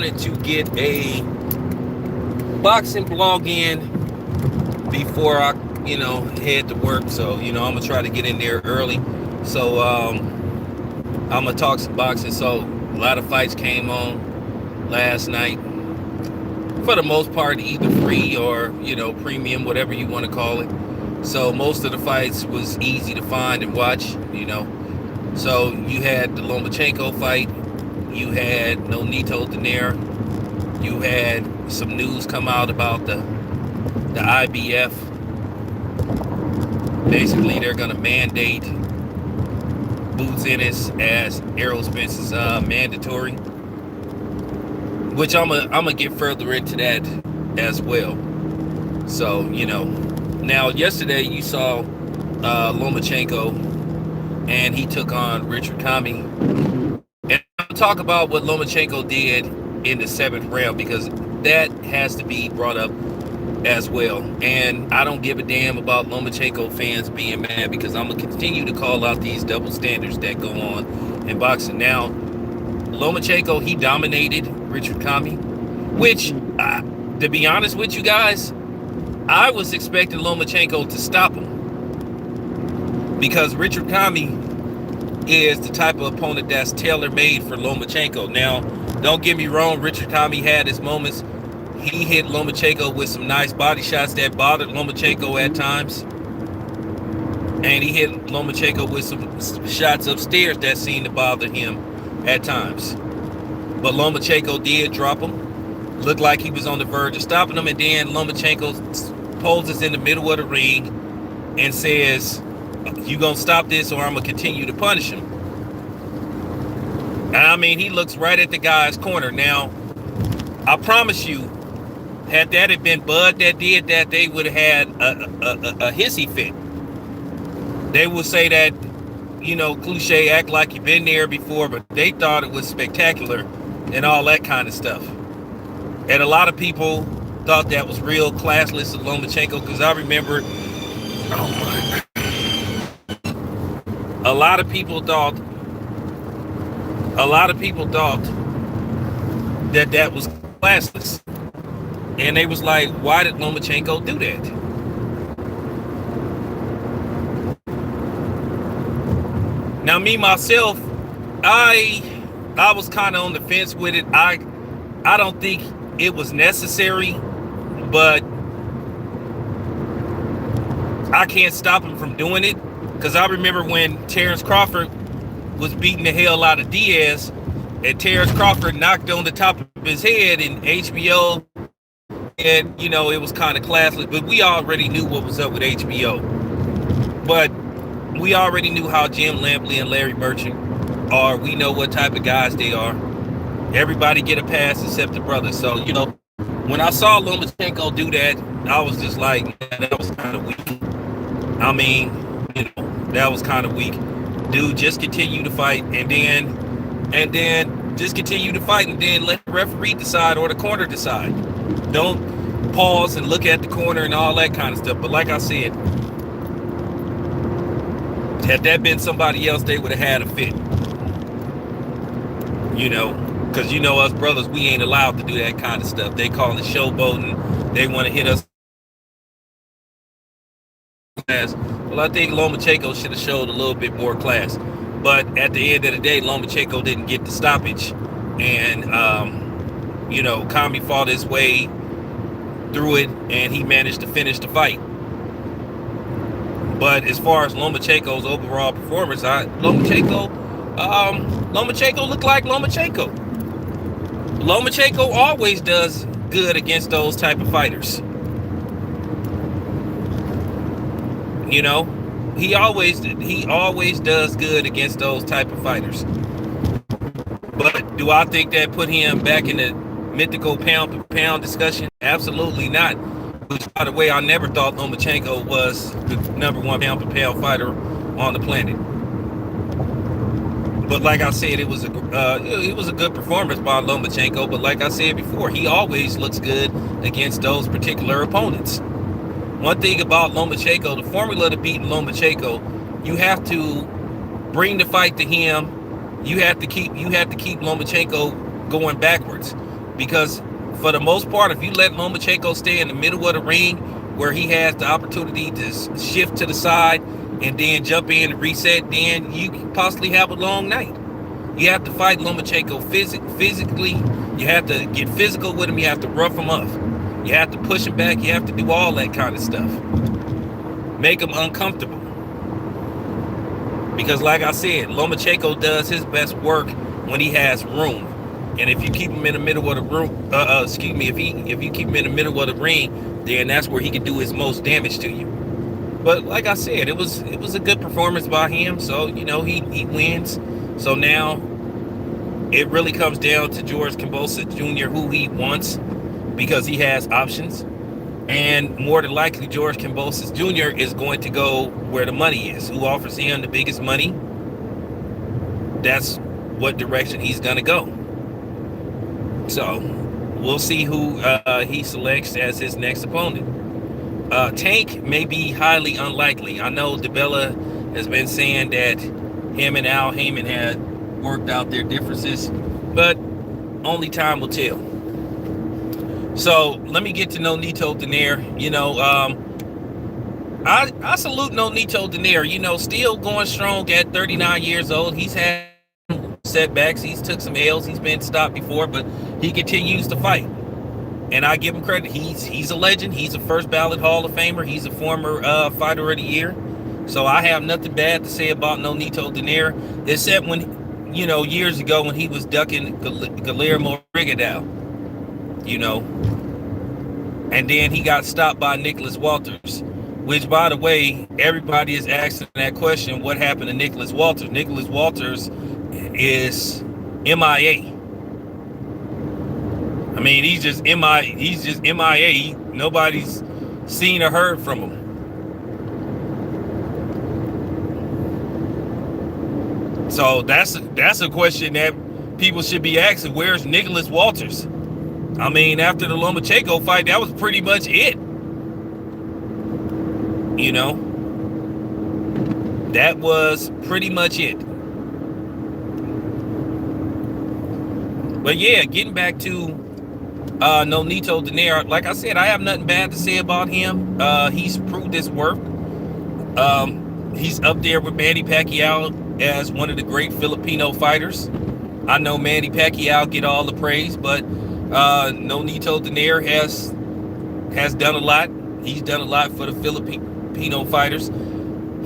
wanted to get a boxing blog in before I, head to work. So, I'm gonna try to get in there early. So, I'm gonna talk some boxing. So, a lot of fights came on last night. For the most part, either free or, premium, whatever you want to call it. So, most of the fights was easy to find and watch, So, you had the Lomachenko fight. You had Nonito, Donaire. You had some news come out about the IBF. Basically, they're going to mandate boots in it as Errol Spence is mandatory. Which I'm gonna get further into that as well. So, Now, yesterday you saw Lomachenko, and he took on Richard Kami. And I'll talk about what Lomachenko did in the 7th round, because that has to be brought up as well. And I don't give a damn about Lomachenko fans being mad, because I'm going to continue to call out these double standards that go on in boxing. Now, Lomachenko, he dominated Richard Kami, which, to be honest with you guys, I was expecting Lomachenko to stop him, because Richard Kami is the type of opponent that's tailor-made for Lomachenko. Now, don't get me wrong, Richard Kami had his moments. He hit Lomachenko with some nice body shots that bothered Lomachenko at times. And he hit Lomachenko with some shots upstairs that seemed to bother him at times. But Lomachenko did drop him. Looked like he was on the verge of stopping him. And then Lomachenko poses in the middle of the ring and says, "You gonna stop this, or I'm gonna continue to punish him?" And I mean, he looks right at the guy's corner. Now, I promise you, had that had been Bud that did that, they would have had a hissy fit. They would say that, cliche, act like you've been there before, but they thought it was spectacular and all that kind of stuff. And a lot of people thought that was real classless of Lomachenko, because I remember, a lot of people thought that that was classless. And they was like, why did Lomachenko do that? Now, me, myself, I was kind of on the fence with it. I don't think it was necessary, but I can't stop him from doing it, because I remember when Terrence Crawford was beating the hell out of Diaz, and Terrence Crawford knocked on the top of his head in HBO, and, it was kind of classless, but we already knew what was up with HBO. But we already knew how Jim Lampley and Larry Merchant are. We know what type of guys they are. Everybody get a pass except the brothers. So, when I saw Lomachenko do that, I was just like, man, that was kind of weak. I mean, that was kind of weak. Dude, just continue to fight, and then just continue to fight, and then let the referee decide, or the corner decide. Don't pause and look at the corner and all that kind of stuff. But like I said, had that been somebody else, they would have had a fit. Because us brothers, we ain't allowed to do that kind of stuff. They call it showboating. They want to hit us. Well, I think Lomachenko should have showed a little bit more class. But at the end of the day, Lomachenko didn't get the stoppage. And, Kami fought his way through it, and he managed to finish the fight. But as far as Lomachenko's overall performance, Lomachenko looked like Lomachenko. Lomachenko always does good against those type of fighters. He always does good against those type of fighters. But do I think that put him back in the mythical pound for pound discussion? Absolutely not. Which, by the way, I never thought Lomachenko was the #1 pound for pound fighter on the planet. But like I said, it was a good performance by Lomachenko. But like I said before, he always looks good against those particular opponents. One thing about Lomachenko, the formula to beating Lomachenko, you have to bring the fight to him. You have to keep Lomachenko going backwards. because for the most part, if you let Lomachenko stay in the middle of the ring where he has the opportunity to shift to the side and then jump in and reset, then you can possibly have a long night. You have to fight Lomachenko physically. You have to get physical with him. You have to rough him up. You have to push him back. You have to do all that kind of stuff. Make him uncomfortable. Because like I said, Lomachenko does his best work when he has room. And if you keep him in the middle of the room, if you keep him in the middle of the ring, then that's where he can do his most damage to you. But like I said, it was a good performance by him. So, he wins. So now it really comes down to George Kambosos Jr. who he wants, because he has options. And more than likely, George Kambosos Jr. is going to go where the money is. Who offers him the biggest money, that's what direction he's going to go. So we'll see who he selects as his next opponent. Tank may be highly unlikely. I know DeBella has been saying that him and Al Heyman had worked out their differences, but only time will tell. So let me get to Nonito Donaire. I salute Nonito Donaire. Still going strong at 39 years old. He's had setbacks. He's took some L's. He's been stopped before, but he continues to fight. And I give him credit. He's a legend. He's a first ballot Hall of Famer. He's a former Fighter of the Year. So I have nothing bad to say about Nonito Donaire, except when, years ago when he was ducking Guillermo Rigondeaux, and then he got stopped by Nicholas Walters, which, by the way, everybody is asking that question, what happened to Nicholas Walters? Nicholas Walters is MIA. I mean, he's just MIA. Nobody's seen or heard from him. So that's a question that people should be asking. Where's Nicholas Walters? I mean, after the Lomachenko fight, that was pretty much it. That was pretty much it. But yeah, getting back to Nonito Donaire, like I said, I have nothing bad to say about him. He's proved his worth. He's up there with Manny Pacquiao as one of the great Filipino fighters. I know Manny Pacquiao get all the praise, but Nonito Donaire has done a lot. He's done a lot for the Filipino fighters.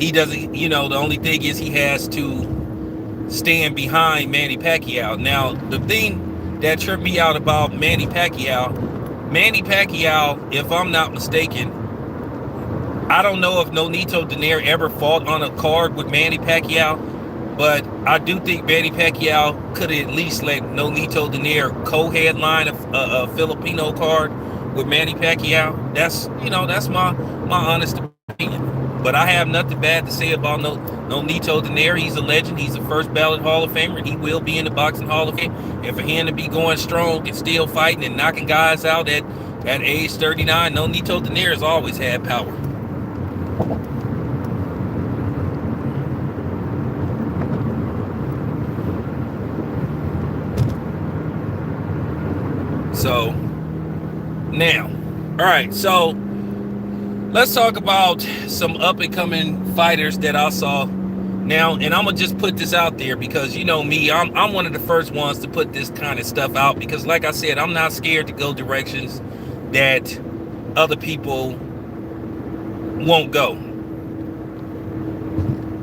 He doesn't, the only thing is he has to stand behind Manny Pacquiao. Now, the thing that tripped me out about Manny Pacquiao, if I'm not mistaken, I don't know if Nonito Donaire ever fought on a card with Manny Pacquiao, but I do think Manny Pacquiao could have at least let Nonito Donaire co-headline a Filipino card with Manny Pacquiao. That's my honest opinion. But I have nothing bad to say about Nonito Donaire. He's a legend. He's a first ballot Hall of Famer. He will be in the Boxing Hall of Fame. And for him to be going strong and still fighting and knocking guys out at age 39, Nonito Donaire has always had power. So now, all right, so let's talk about some up-and-coming fighters that I saw now, and I'm gonna just put this out there because me, I'm one of the first ones to put this kind of stuff out, because like I said, I'm not scared to go directions that other people won't go.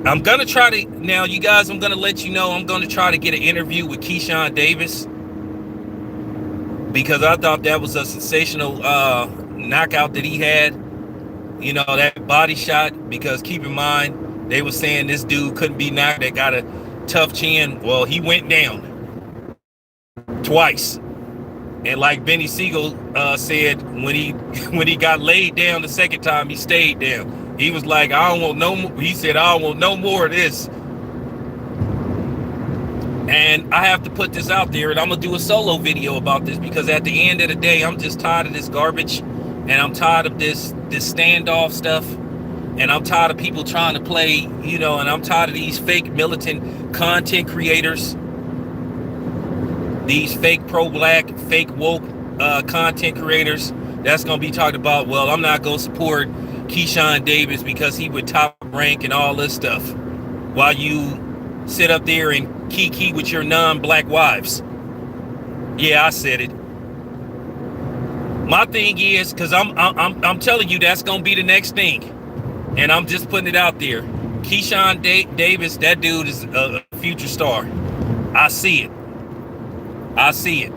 I'm gonna try to, now you guys, I'm gonna let you know, I'm gonna try to get an interview with Keyshawn Davis, because I thought that was a sensational knockout that he had. That body shot, because keep in mind, they were saying this dude couldn't be knocked, that got a tough chin. Well, he went down twice. And like Benny Siegel said, when he got laid down the second time, he stayed down. He was like, I don't want no more. He said, I don't want no more of this. And I have to put this out there, and I'm going to do a solo video about this, because at the end of the day, I'm just tired of this garbage, and I'm tired of this standoff stuff, and I'm tired of people trying to play, and I'm tired of these fake militant content creators. these fake pro-black, fake woke content creators that's going to be talking about, well, I'm not going to support Keyshawn Davis because he would top rank and all this stuff, while you sit up there and kiki with your non-black wives. Yeah, I said it. My thing is, because I'm telling you, that's going to be the next thing. And I'm just putting it out there. Keyshawn Davis, that dude is a future star. I see it. I see it.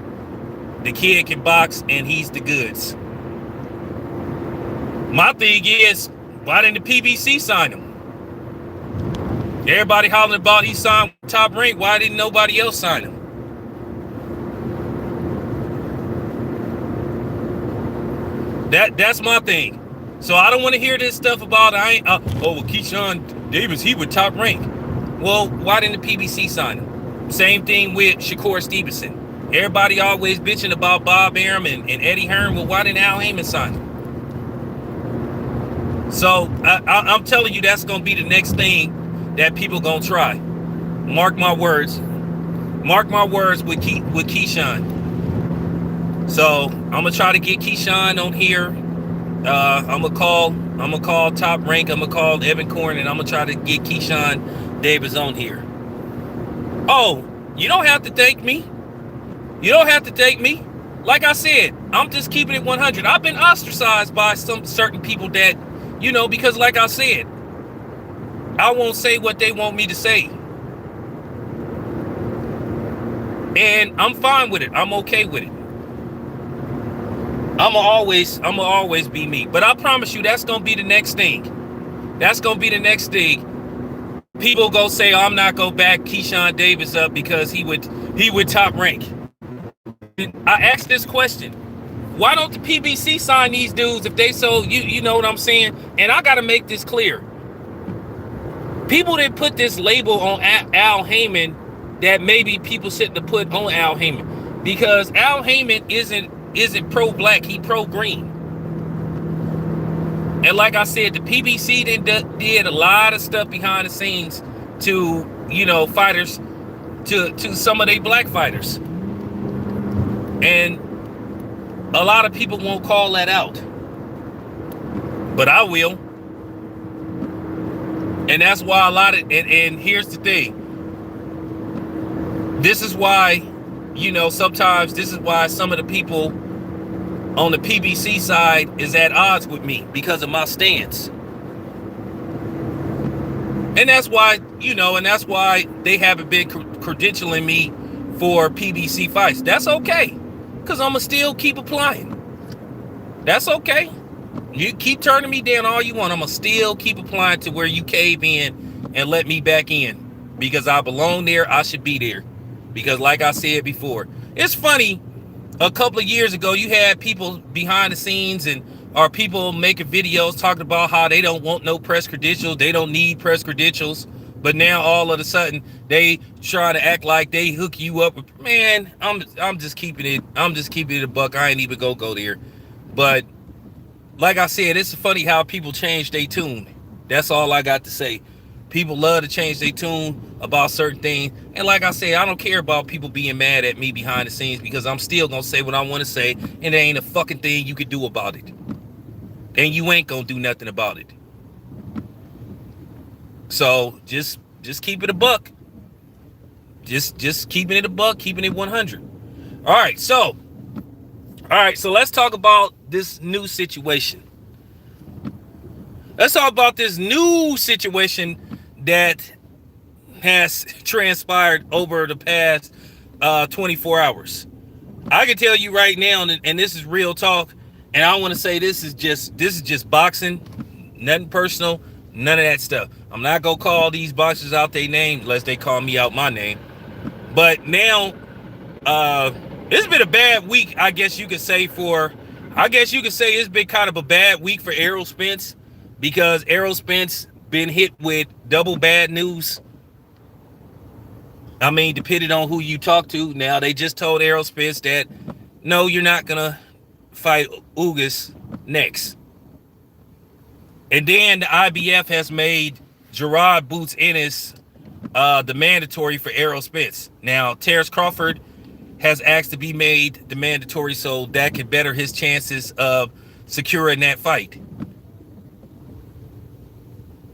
The kid can box and he's the goods. My thing is, why didn't the PBC sign him? Everybody hollering about he signed Top Rank. Why didn't nobody else sign him? That's my thing. So I don't want to hear this stuff about Keyshawn Davis, he would Top Rank. Well, why didn't the PBC sign him? Same thing with Shakur Stevenson. Everybody always bitching about Bob Arum and Eddie Hearn. Well, why didn't Al Heyman sign him? So I'm telling you, that's going to be the next thing that people going to try. Mark my words. Mark my words with Keyshawn. So I'm going to try to get Keyshawn on here. I'm gonna call Top Rank. I'm gonna call Evan Corn, and I'm gonna try to get Keyshawn Davis on here. Oh, you don't have to thank me. You don't have to thank me. Like I said, I'm just keeping it 100. I've been ostracized by some certain people that, because like I said, I won't say what they want me to say. And I'm fine with it. I'm okay with it. I'm gonna always be me. But I promise you, that's gonna be the next thing. That's gonna be the next thing. People go say, I'm not gonna back Keyshawn Davis up because he would Top Rank. I asked this question: why don't the PBC sign these dudes if they so you know what I'm saying? And I gotta make this clear. People that put this label on Al Heyman that maybe people shouldn't have put on Al Heyman, because Al Heyman isn't pro-black, he pro-green. And like I said, the PBC did a lot of stuff behind the scenes to, fighters, to some of their black fighters. And a lot of people won't call that out. But I will. And that's why and here's the thing. This is why, sometimes this is why some of the people on the PBC side is at odds with me, because of my stance. And that's why, and that's why they haven't been credentialing me for PBC fights. That's okay, because I'm going to still keep applying. That's okay. You keep turning me down all you want. I'm going to still keep applying to where you cave in and let me back in, because I belong there. I should be there. Because like I said before, it's funny, a couple of years ago, you had people behind the scenes or people making videos talking about how they don't want no press credentials. They don't need press credentials. But now all of a sudden they try to act like they hook you up. Man, I'm just keeping it a buck. I ain't even go there. But like I said, it's funny how people change their tune. That's all I got to say. People love to change their tune about certain things. And like I said, I don't care about people being mad at me behind the scenes, because I'm still going to say what I want to say. And there ain't a fucking thing you can do about it. And you ain't going to do nothing about it. So just keep it a buck. Just keeping it a buck, keeping it 100. All right, so let's talk about this new situation. Let's talk about this new situation that has transpired over the past 24 hours. I can tell you right now, and this is real talk, and I want to say this is just boxing, nothing personal, none of that stuff. I'm not gonna call these boxers out their name unless they call me out my name. But now, it's been a bad week, I guess you could say it's been kind of a bad week for Errol Spence, because Errol Spence been hit with double bad news. I mean, depending on who you talk to. Now, they just told Errol Spence that, no, you're not going to fight Ugas next. And then the IBF has made Gerard Boots Ennis the mandatory for Errol Spence. Now, Terrence Crawford has asked to be made the mandatory so that could better his chances of securing that fight.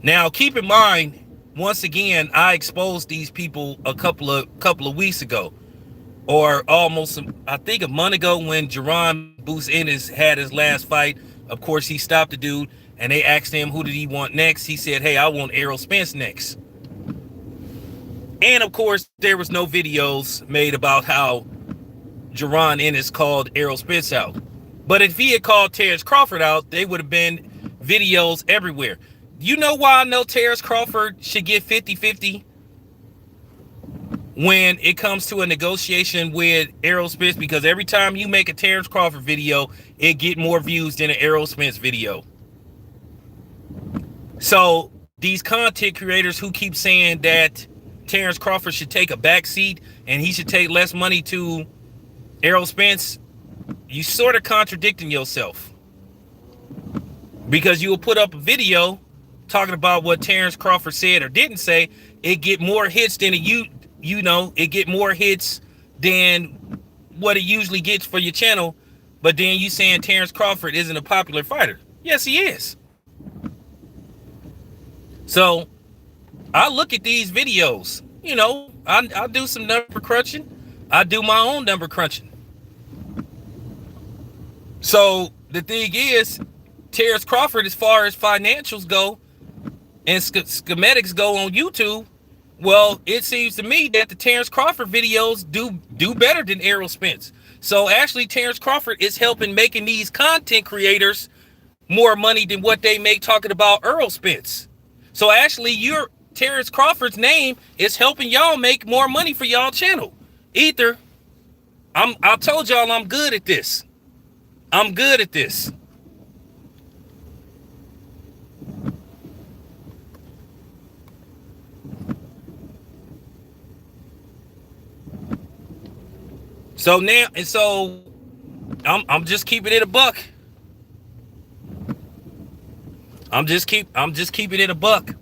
Now, keep in mind, once again, I exposed these people a couple of weeks ago, or almost, I think, a month ago, when Jerron Boots Ennis had his last fight. Of course, he stopped the dude, and they asked him who did he want next. He said, "Hey, I want Errol Spence next." And of course, there was no videos made about how Jerron Ennis called Errol Spence out. But if he had called Terrence Crawford out, they would have been videos everywhere. You know why I know Terrence Crawford should get 50-50 when it comes to a negotiation with Errol Spence? Because every time you make a Terrence Crawford video, it get more views than an Errol Spence video. So these content creators who keep saying that Terrence Crawford should take a back seat and he should take less money to Errol Spence, you sort of contradicting yourself, because you will put up a video talking about what Terrence Crawford said or didn't say. It get more hits than it get more hits than what it usually gets for your channel. But then you saying Terrence Crawford isn't a popular fighter. Yes, he is. So I look at these videos, I do some number crunching. I do my own number crunching. So the thing is, Terrence Crawford, as far as financials go and schematics go on YouTube, well, it seems to me that the Terrence Crawford videos do better than Errol Spence. So actually, Terrence Crawford is helping making these content creators more money than what they make talking about Errol Spence. So actually, Terrence Crawford's name is helping y'all make more money for y'all channel. Ether, I told y'all I'm good at this. I'm good at this. So now, and so I'm just keeping it a buck. I'm just keeping it a buck.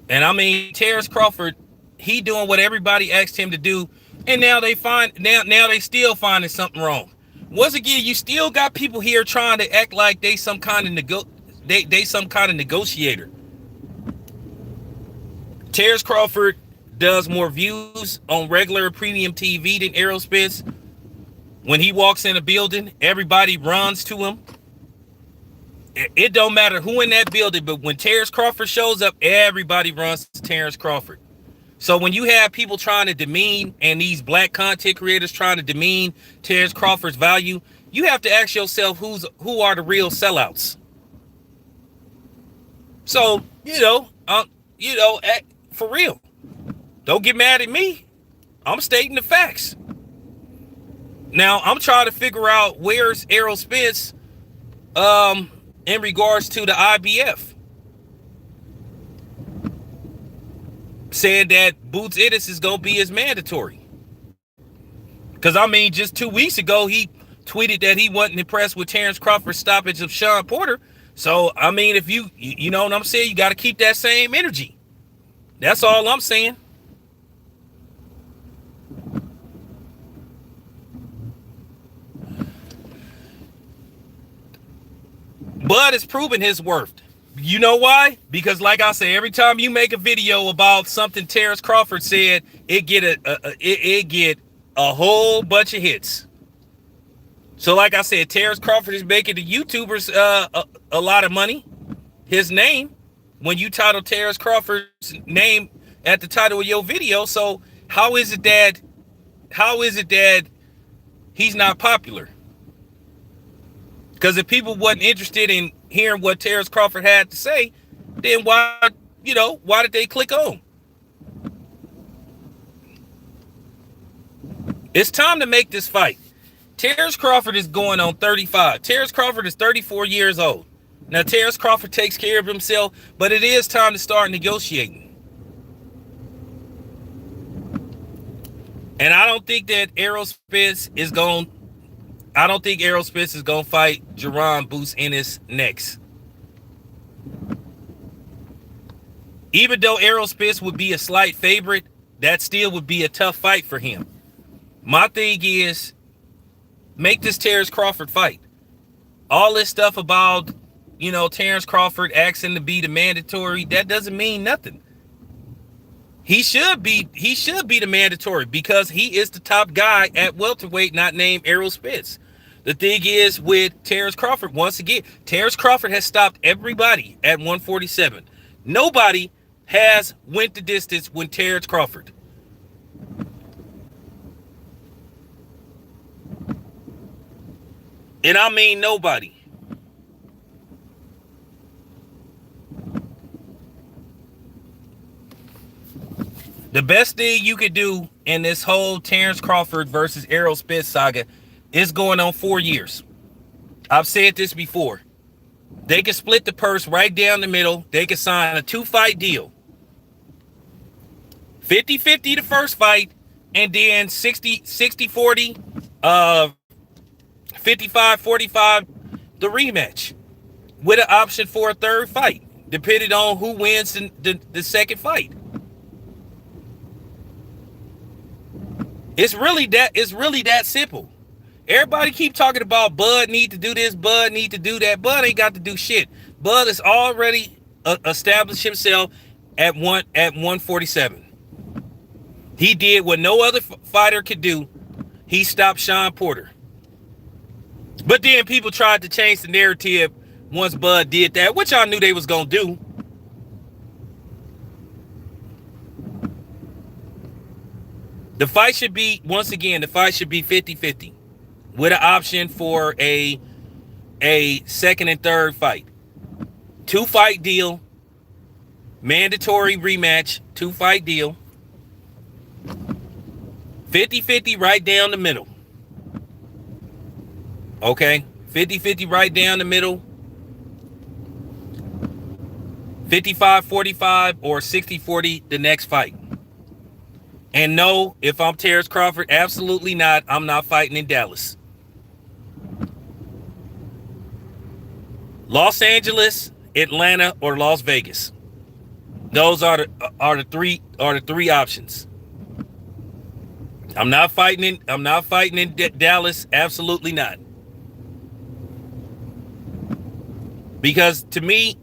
And I mean, Terrence Crawford, he doing what everybody asked him to do, and now they still finding something wrong. Once again, you still got people here trying to act like they some kind of negotiator. Terrence Crawford does more views on regular premium TV than Errol Spence. When he walks in a building, everybody runs to him. It don't matter who in that building, but when Terrence Crawford shows up, everybody runs to Terrence Crawford. So when you have people trying to demean, and these black content creators trying to demean Terrence Crawford's value, you have to ask yourself who are the real sellouts. So, for real, don't get mad at me. I'm stating the facts. Now, I'm trying to figure out where's Errol Spence in regards to the IBF. Saying that Boots Ennis is going to be his mandatory. Because, I mean, just 2 weeks ago, he tweeted that he wasn't impressed with Terrence Crawford's stoppage of Sean Porter. So, I mean, if you know what I'm saying, you got to keep that same energy. That's all I'm saying. Bud has proven his worth. You know why? Because like I say, every time you make a video about something Terrence Crawford said, it get a whole bunch of hits. So like I said, Terrence Crawford is making the YouTubers a lot of money. His name, when you title Terrence Crawford's name at the title of your video, so how is it that he's not popular? Because if people wasn't interested in hearing what Terrence Crawford had to say, then why did they click on? It's time to make this fight. Terrence Crawford is going on 35. Terrence Crawford is 34 years old. Now, Terrence Crawford takes care of himself, but it is time to start negotiating. And I don't think that Errol Spence is going to fight Jerron Boots Ennis next. Even though Errol Spence would be a slight favorite, that still would be a tough fight for him. My thing is, make this Terrence Crawford fight. All this stuff about, Terrence Crawford asking to be the mandatory, that doesn't mean nothing. He should be the mandatory because he is the top guy at welterweight, not named Errol Spence. The thing is with Terrence Crawford, once again, Terrence Crawford has stopped everybody at 147. Nobody has went the distance when Terrence Crawford. And I mean nobody. The best thing you could do in this whole Terrence Crawford versus Errol Spence saga is going on 4 years. I've said this before. They can split the purse right down the middle. They can sign a 2-fight deal. 50-50 the first fight, and then 60-40, 55-45 the rematch, with an option for a third fight, depending on who wins the second fight. It's really that simple. Everybody keep talking about Bud need to do this, Bud need to do that. Bud ain't got to do shit. Bud has already established himself at 147. He did what no other fighter could do. He stopped Sean Porter. But then people tried to change the narrative once Bud did that, which I knew they was going to do. The fight should be, once again, 50-50 with an option for a second and third fight. 2-fight deal, mandatory rematch, 2-fight deal. 50-50 right down the middle. Okay? 50-50 right down the middle. 55-45 or 60-40 the next fight. And no, if I'm Terrence Crawford, absolutely not. I'm not fighting in Dallas. Los Angeles, Atlanta, or Las Vegas. Those are the three options. I'm not fighting in Dallas, absolutely not. Because to me,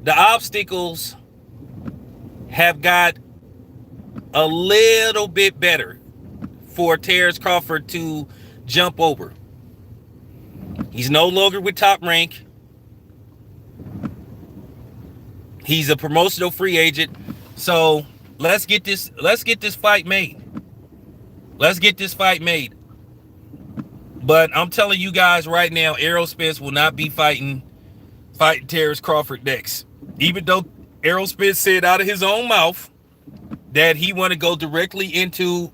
the obstacles have got a little bit better for Terrence Crawford to jump over. He's no longer with Top Rank. He's a promotional free agent. So let's get this fight made. Let's get this fight made. But I'm telling you guys right now, Errol Spence will not be fighting Terrence Crawford next. Even though Errol Spence said out of his own mouth that he want to go directly into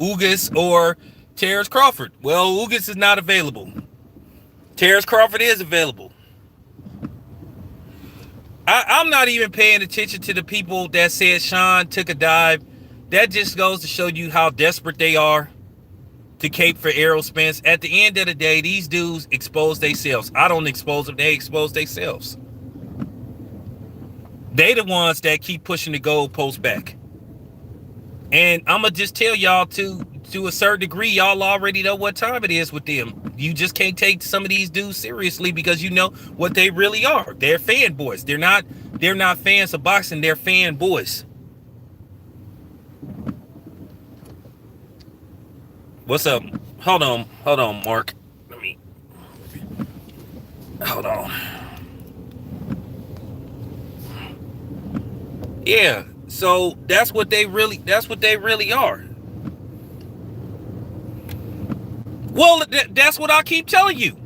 Ugas or Terrence Crawford. Well, Ugas is not available. Terrence Crawford is available. I'm not even paying attention to the people that said Sean took a dive. That just goes to show you how desperate they are to cape for Errol Spence. At the end of the day, these dudes expose themselves. I don't expose them. They expose themselves. They the ones that keep pushing the goalpost back. And I'm going to just tell y'all to a certain degree, y'all already know what time it is with them. You just can't take some of these dudes seriously because you know what they really are. They're fanboys. They're not fans of boxing. They're fanboys. What's up? Hold on, Mark. Hold on. Yeah. So that's what they really are. Well, that's what I keep telling you.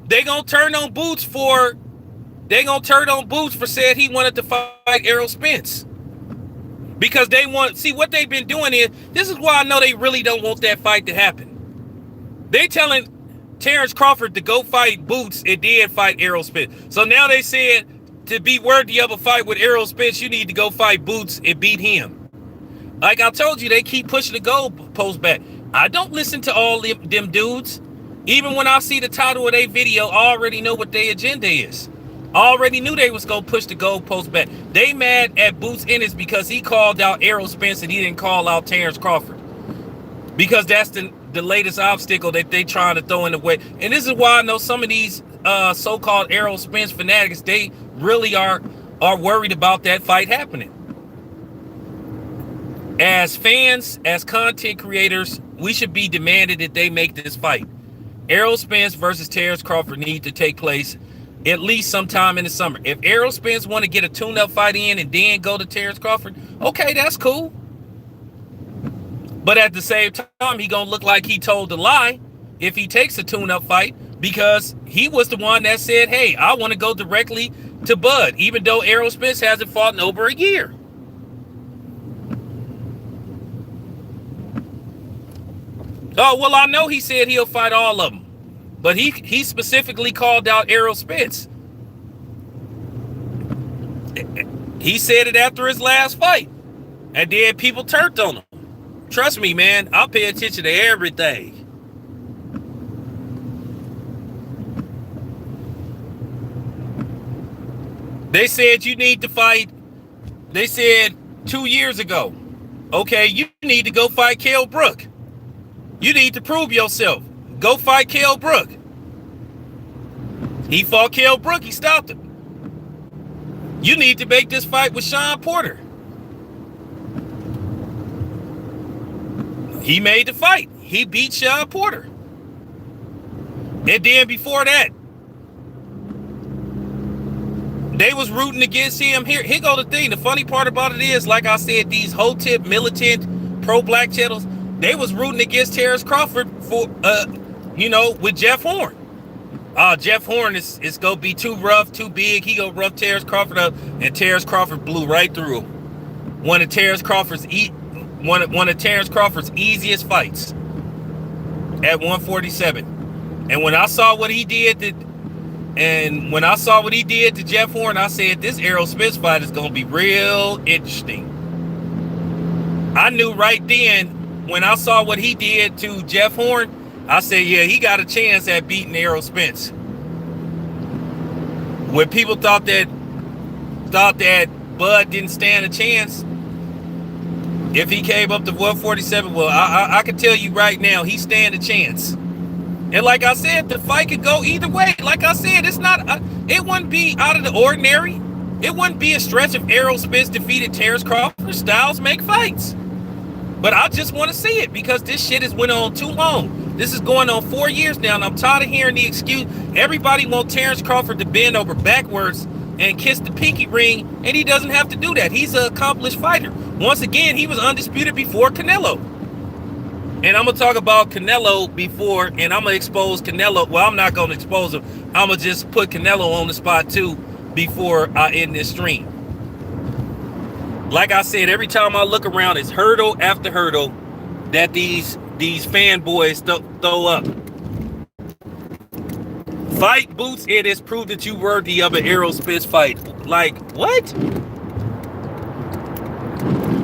They gonna turn on Boots for said he wanted to fight Errol Spence. Because they want, see what they've been doing is, this is why I know they really don't want that fight to happen. They telling Terrence Crawford to go fight Boots and then fight Errol Spence. So now they said, to be worthy of a fight with Errol Spence, you need to go fight Boots and beat him. Like I told you, they keep pushing the goalpost back. I don't listen to all them dudes. Even when I see the title of their video, I already know what their agenda is. Already knew they was going to push the goalpost back. They mad at Boots Ennis because he called out Errol Spence and he didn't call out Terrence Crawford. Because that's the latest obstacle that they trying to throw in the way. And this is why I know some of these so-called Errol Spence fanatics, they really are worried about that fight happening. As fans, as content creators, we should be demanded that they make this fight. Errol Spence versus Terrence Crawford need to take place at least sometime in the summer. If Errol Spence want to get a tune-up fight in and then go to Terrence Crawford, okay, that's cool. But at the same time, he gonna look like he told a lie if he takes a tune-up fight, because he was the one that said, hey, I want to go directly to Bud, even though Errol Spence hasn't fought in over a year. Oh, well, I know he said he'll fight all of them. But he specifically called out Errol Spence. He said it after his last fight. And then people turned on him. Trust me, man, I'll pay attention to everything. They said you need to fight. They said 2 years ago, okay, you need to go fight Kell Brook. You need to prove yourself. Go fight Kell Brook. He fought Kell Brook. He stopped him. You need to make this fight with Sean Porter. He made the fight. He beat Sean Porter. And then before that, they was rooting against him. Here go the thing. The funny part about it is, like I said, these hotep militant pro-black channels, they was rooting against Terrence Crawford for, with Jeff Horn. Jeff Horn is going to be too rough, too big. He going to rough Terrence Crawford up, and Terrence Crawford blew right through him. One of Terrence Crawford's easiest fights at 147. And when I saw what he did to Jeff Horn, I said, this Errol Spence fight is going to be real interesting. I knew right then, when I saw what he did to Jeff Horn, I said, yeah, he got a chance at beating Errol Spence. When people thought that Bud didn't stand a chance, if he came up to 147, well, I can tell you right now, he stand a chance. And like I said, the fight could go either way. Like I said, it wouldn't be out of the ordinary. It wouldn't be a stretch if Errol Spence defeated Terrence Crawford. Styles make fights. But I just want to see it because this shit has went on too long. This is going on 4 years now, and I'm tired of hearing the excuse. Everybody wants Terrence Crawford to bend over backwards and kiss the pinky ring, and he doesn't have to do that. He's an accomplished fighter. Once again, he was undisputed before Canelo. And I'm going to talk about Canelo before, and I'm going to expose Canelo. Well, I'm not going to expose him. I'm going to just put Canelo on the spot, too, before I end this stream. Like I said, every time I look around, it's hurdle after hurdle that these fanboys throw up. Fight Boots Ennis, prove that you worthy of an Errol Spence fight. Like, what?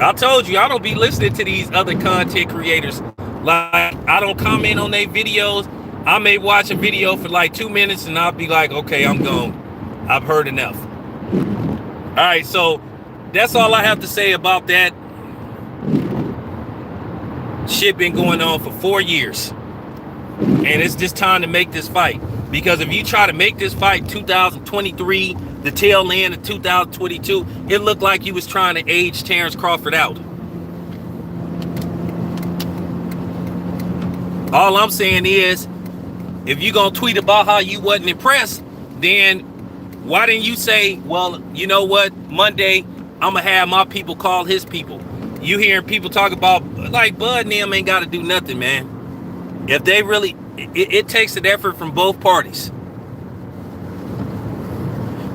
I told you, I don't be listening to these other content creators. Like, I don't comment on their videos. I may watch a video for like 2 minutes and I'll be like, okay, I'm gone. I've heard enough. All right, so that's all I have to say about that. Shit been going on for 4 years. And it's just time to make this fight. Because if you try to make this fight 2023, the tail end of 2022, it looked like you was trying to age Terrence Crawford out. All I'm saying is, if you're going to tweet about how you wasn't impressed, then why didn't you say, well, you know what, Monday, I'm going to have my people call his people. You hearing people talk about, like, Bud and them ain't got to do nothing, man. If they really, it takes an effort from both parties.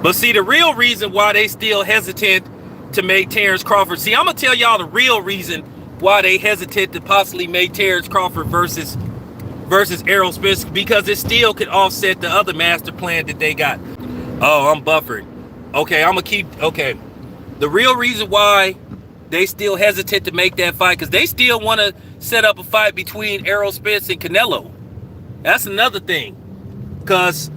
But see, the real reason why they still hesitant to make Terrence Crawford, see, I'm going to tell y'all the real reason why they hesitant to possibly make Terrence Crawford versus Errol Spence, because it still could offset the other master plan that they got. Oh, I'm buffering. Okay, I'm going to keep, okay. The real reason why they still hesitant to make that fight, because they still want to set up a fight between Errol Spence and Canelo. That's another thing. Because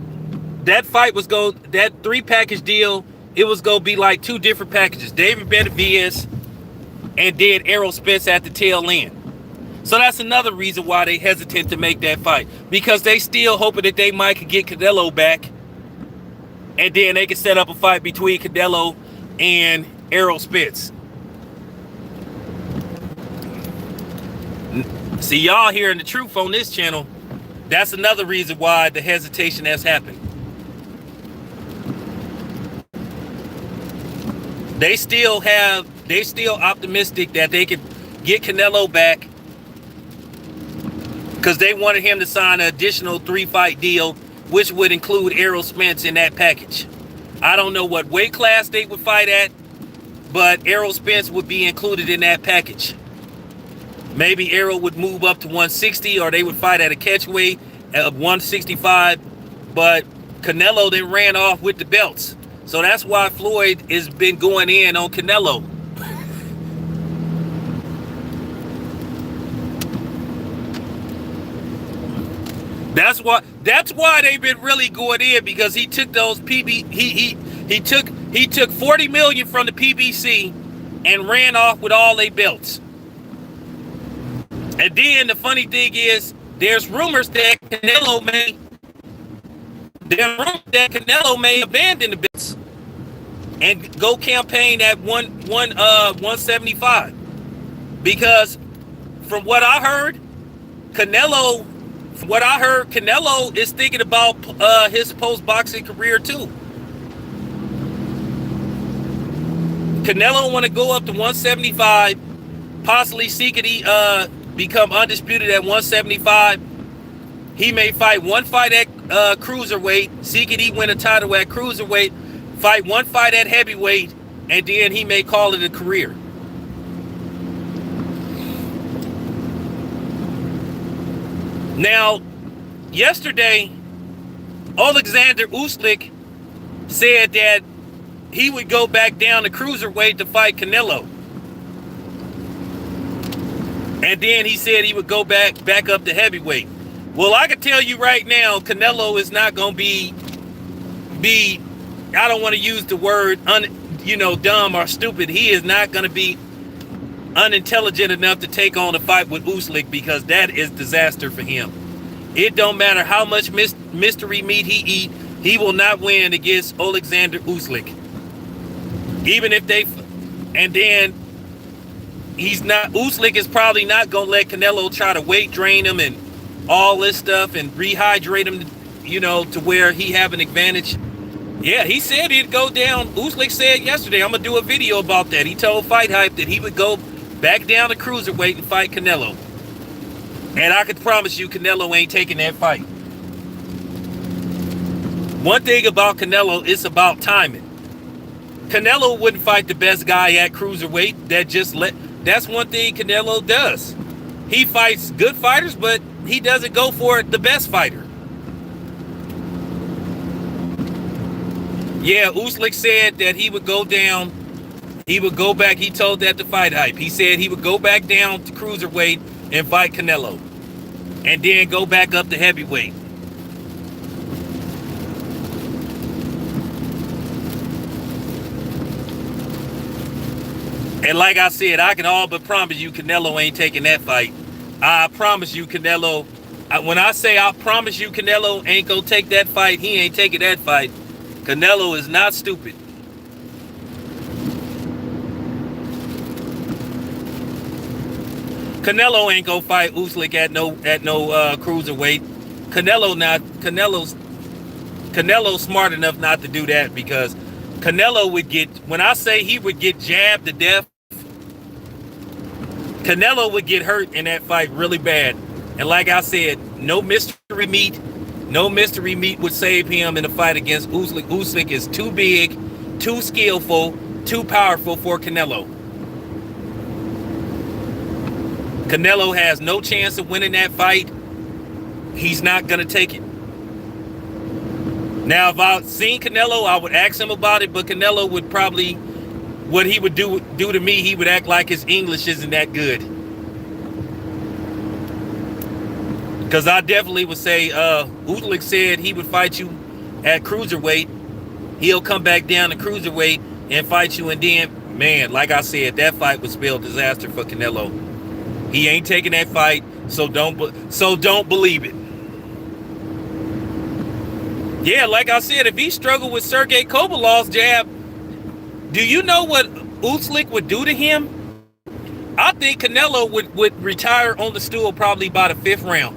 that fight was that 3-package deal, it was going to be like 2 different packages. David Benavidez and then Errol Spence at the tail end. So that's another reason why they hesitant to make that fight, because they still hoping that they might could get Canelo back, and then they can set up a fight between Canelo and Errol Spence. See, y'all hearing the truth on this channel. That's another reason why the hesitation has happened. They still optimistic that they could get Canelo back, because they wanted him to sign an additional 3-fight deal, which would include Errol Spence in that package. I don't know what weight class they would fight at, but Errol Spence would be included in that package. Maybe Errol would move up to 160, or they would fight at a catch weight of 165, but Canelo then ran off with the belts. So that's why Floyd has been going in on Canelo. That's why they've been really going in, because he took those he took 40 million from the PBC and ran off with all their belts. And then the funny thing is, there's rumors that Canelo may abandon the belts and go campaign at 175, because from what I heard, Canelo is thinking about his post-boxing career too. Canelo want to go up to 175, possibly see could he become undisputed at 175. He may fight one fight at cruiserweight, see could he win a title at cruiserweight, fight one fight at heavyweight, and then he may call it a career. Now, yesterday, Alexander Usyk said that he would go back down to cruiserweight to fight Canelo. And then he said he would go back up to heavyweight. Well, I can tell you right now, Canelo is not going to be I don't want to use the word dumb or stupid. He is not going to be unintelligent enough to take on a fight with Usyk, because that is disaster for him. It don't matter how much mystery meat he eat, he will not win against Alexander Usyk. Even if and then Usyk is probably not going to let Canelo try to weight drain him and all this stuff and rehydrate him, to where he have an advantage. Yeah, he said he'd go down. Usyk said yesterday, I'm going to do a video about that. He told Fight Hype that he would go back down to cruiserweight and fight Canelo. And I can promise you, Canelo ain't taking that fight. One thing about Canelo, it's about timing. Canelo wouldn't fight the best guy at cruiserweight. That's one thing Canelo does. He fights good fighters, but he doesn't go for the best fighter. Yeah, Usyk said that he would go down. He would go back. He told that to Fight Hype. He said he would go back down to cruiserweight and fight Canelo, and then go back up to heavyweight. And like I said, I can all but promise you Canelo ain't taking that fight. I promise you Canelo, when I say I promise you Canelo ain't gonna take that fight, he ain't taking that fight. Canelo is not stupid. Canelo ain't gonna fight Usyk at no cruiserweight. Canelo's smart enough not to do that, because Canelo would get, when I say he would get jabbed to death, Canelo would get hurt in that fight really bad. And like I said, no mystery meat would save him in a fight against Usyk. Usyk is too big, too skillful, too powerful for Canelo. Canelo has no chance of winning that fight. He's not going to take it. Now, if I'd seen Canelo, I would ask him about it, but Canelo would probably, what he would do to me, he would act like his English isn't that good. Because I definitely would say, Usyk said he would fight you at cruiserweight. He'll come back down to cruiserweight and fight you. And then, man, like I said, that fight would spell disaster for Canelo. He ain't taking that fight, so don't believe it. Yeah, like I said, if he struggled with Sergey Kovalov's jab, do you know what Usyk would do to him? I think Canelo would retire on the stool probably by the 5th round.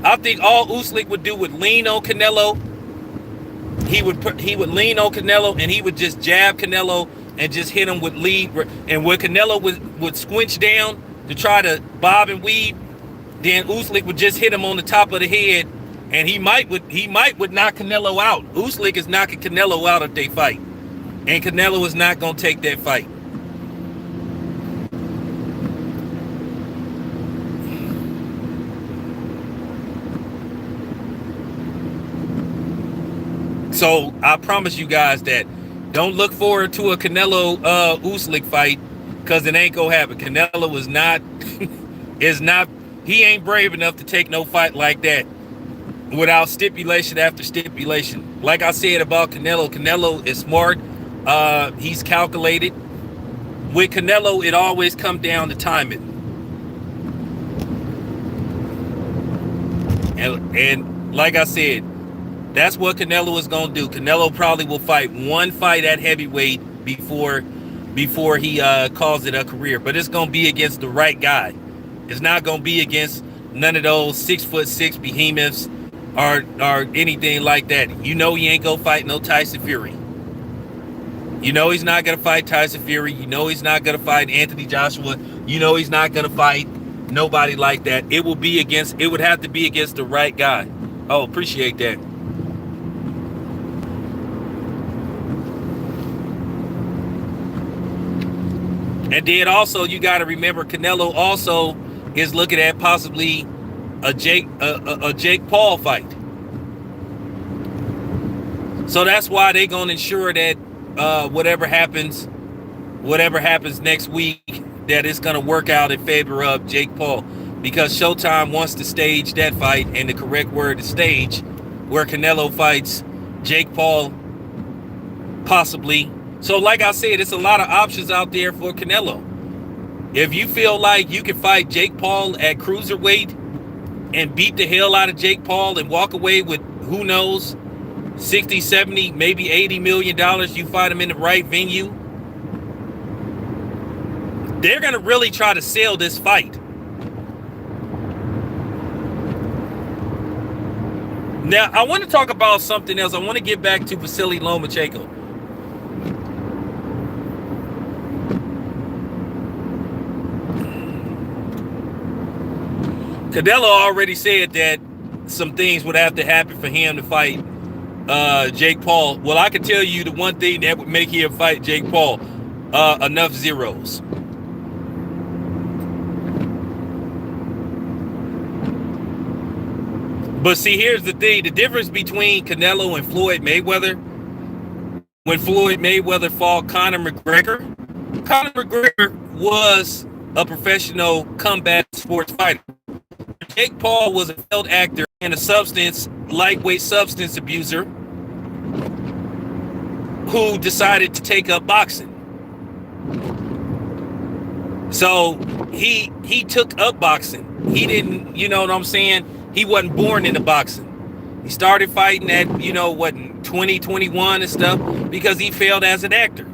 I think all Usyk would do would lean on Canelo. He would lean on Canelo and he would just jab Canelo and just hit him with lead. And when Canelo would squinch down to try to bob and weave, then Usyk would just hit him on the top of the head, and he might knock Canelo out. Usyk is knocking Canelo out if they fight, and Canelo is not gonna take that fight. So I promise you guys that don't look forward to a Canelo Usyk fight, because it ain't gonna happen. Canelo he ain't brave enough to take no fight like that without stipulation after stipulation. Like I said about Canelo is smart. He's calculated. With Canelo, it always comes down to timing. And like I said, that's what Canelo is going to do. Canelo probably will fight one fight at heavyweight before he calls it a career. But it's going to be against the right guy. It's not going to be against none of those 6'6" behemoths or anything like that. You know he ain't going to fight no Tyson Fury. You know he's not going to fight Tyson Fury. You know he's not going to fight Anthony Joshua. You know he's not going to fight nobody like that. It would have to be against the right guy. Oh, appreciate that. And then also you got to remember Canelo also is looking at possibly a Jake Paul fight. So that's why they're going to ensure that whatever happens next week, that it's going to work out in favor of Jake Paul, because Showtime wants to stage that fight, and the correct word is stage, where Canelo fights Jake Paul possibly. So like I said, it's a lot of options out there for Canelo. If you feel like you can fight Jake Paul at cruiserweight and beat the hell out of Jake Paul and walk away with, who knows, 60, 70, maybe $80 million, you fight him in the right venue, they're going to really try to sell this fight. Now, I want to talk about something else. I want to get back to Vasily Lomachenko. Canelo already said that some things would have to happen for him to fight Jake Paul. Well, I can tell you the one thing that would make him fight Jake Paul, enough zeros. But see, here's the thing. The difference between Canelo and Floyd Mayweather, when Floyd Mayweather fought Conor McGregor was a professional combat sports fighter. Jake Paul was a failed actor and a lightweight substance abuser who decided to take up boxing. So he took up boxing. He didn't, you know what I'm saying? He wasn't born into boxing. He started fighting at, 20, 21 and stuff, because he failed as an actor.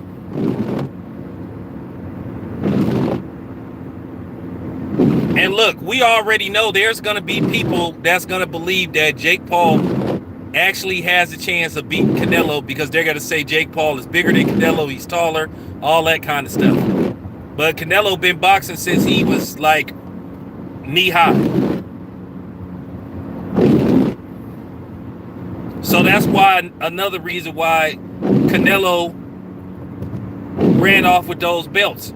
And look, we already know there's going to be people that's going to believe that Jake Paul actually has a chance of beating Canelo, because they're going to say Jake Paul is bigger than Canelo, he's taller, all that kind of stuff. But Canelo been boxing since he was like knee high. So that's why, another reason why Canelo ran off with those belts,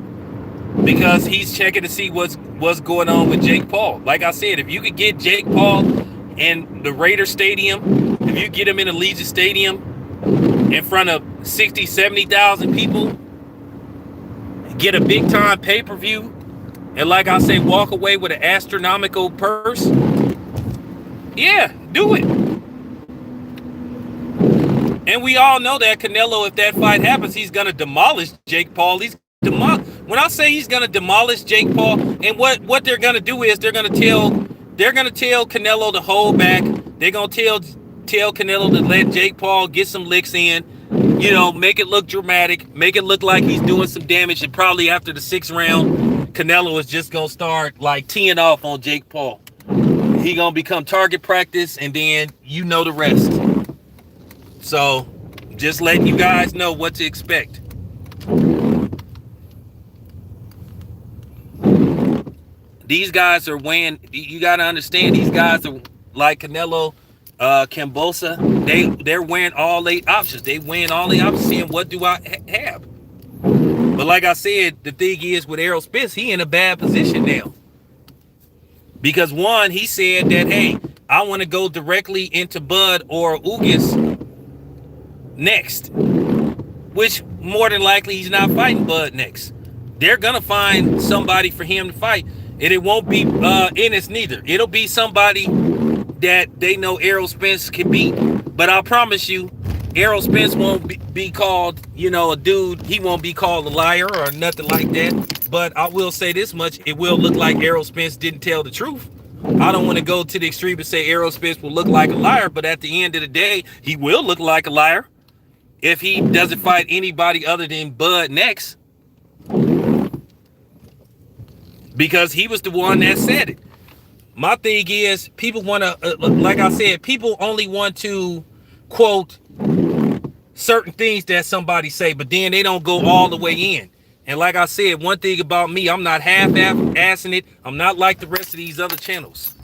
because he's checking to see what's going on with Jake Paul. Like I said, if you could get Jake Paul in the Raider Stadium, if you get him in Allegiant Stadium in front of 60, 70,000 people, get a big time pay-per-view, and like I say, walk away with an astronomical purse, yeah, do it. And we all know that Canelo, if that fight happens, he's gonna demolish Jake Paul. When I say he's gonna demolish Jake Paul, and what they're gonna do is they're gonna tell Canelo to hold back. They're gonna tell Canelo to let Jake Paul get some licks in. Make it look dramatic, make it look like he's doing some damage, and probably after the 6th round, Canelo is just gonna start like teeing off on Jake Paul. He gonna become target practice, and then you know the rest. So, just letting you guys know what to expect. These guys are weighing. You gotta understand, these guys are like Canelo, Kambosos. They're weighing all 8 options. They weighing all 8 options, saying what do I have. But like I said, the thing is with Errol Spence, he in a bad position now. Because one, he said that, hey, I want to go directly into Bud or Ugas next, which more than likely he's not fighting Bud next. They're gonna find somebody for him to fight, and it won't be Ennis neither. It'll be somebody that they know Errol Spence can beat. But I promise you, Errol Spence won't be called, a dude. He won't be called a liar or nothing like that. But I will say this much: it will look like Errol Spence didn't tell the truth. I don't want to go to the extreme and say Errol Spence will look like a liar, but at the end of the day, he will look like a liar if he doesn't fight anybody other than Bud next. Because he was the one that said it. My thing is, people want to, like I said, people only want to quote certain things that somebody say, but then they don't go all the way in. And like I said, one thing about me, I'm not half-assing it. I'm not like the rest of these other channels.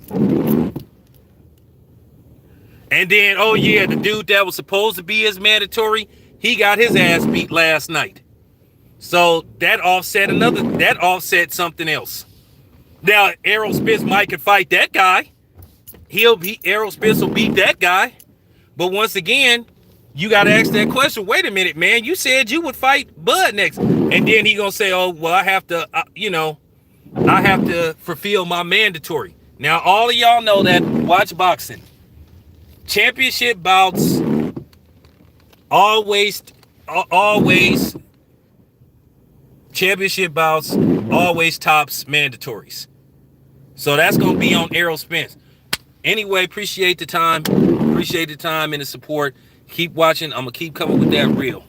And then, oh yeah, the dude that was supposed to be his mandatory, he got his ass beat last night. So that offset something else. Now, Errol Spence might could fight that guy. Errol Spence will beat that guy. But once again, you got to ask that question. Wait a minute, man. You said you would fight Bud next. And then he going to say, oh, well, I have to, I have to fulfill my mandatory. Now, all of y'all know that watch boxing. Championship bouts always championship bouts always tops mandatories. So that's going to be on Errol Spence. Anyway, appreciate the time and the support. Keep watching. I'm going to keep coming with that reel.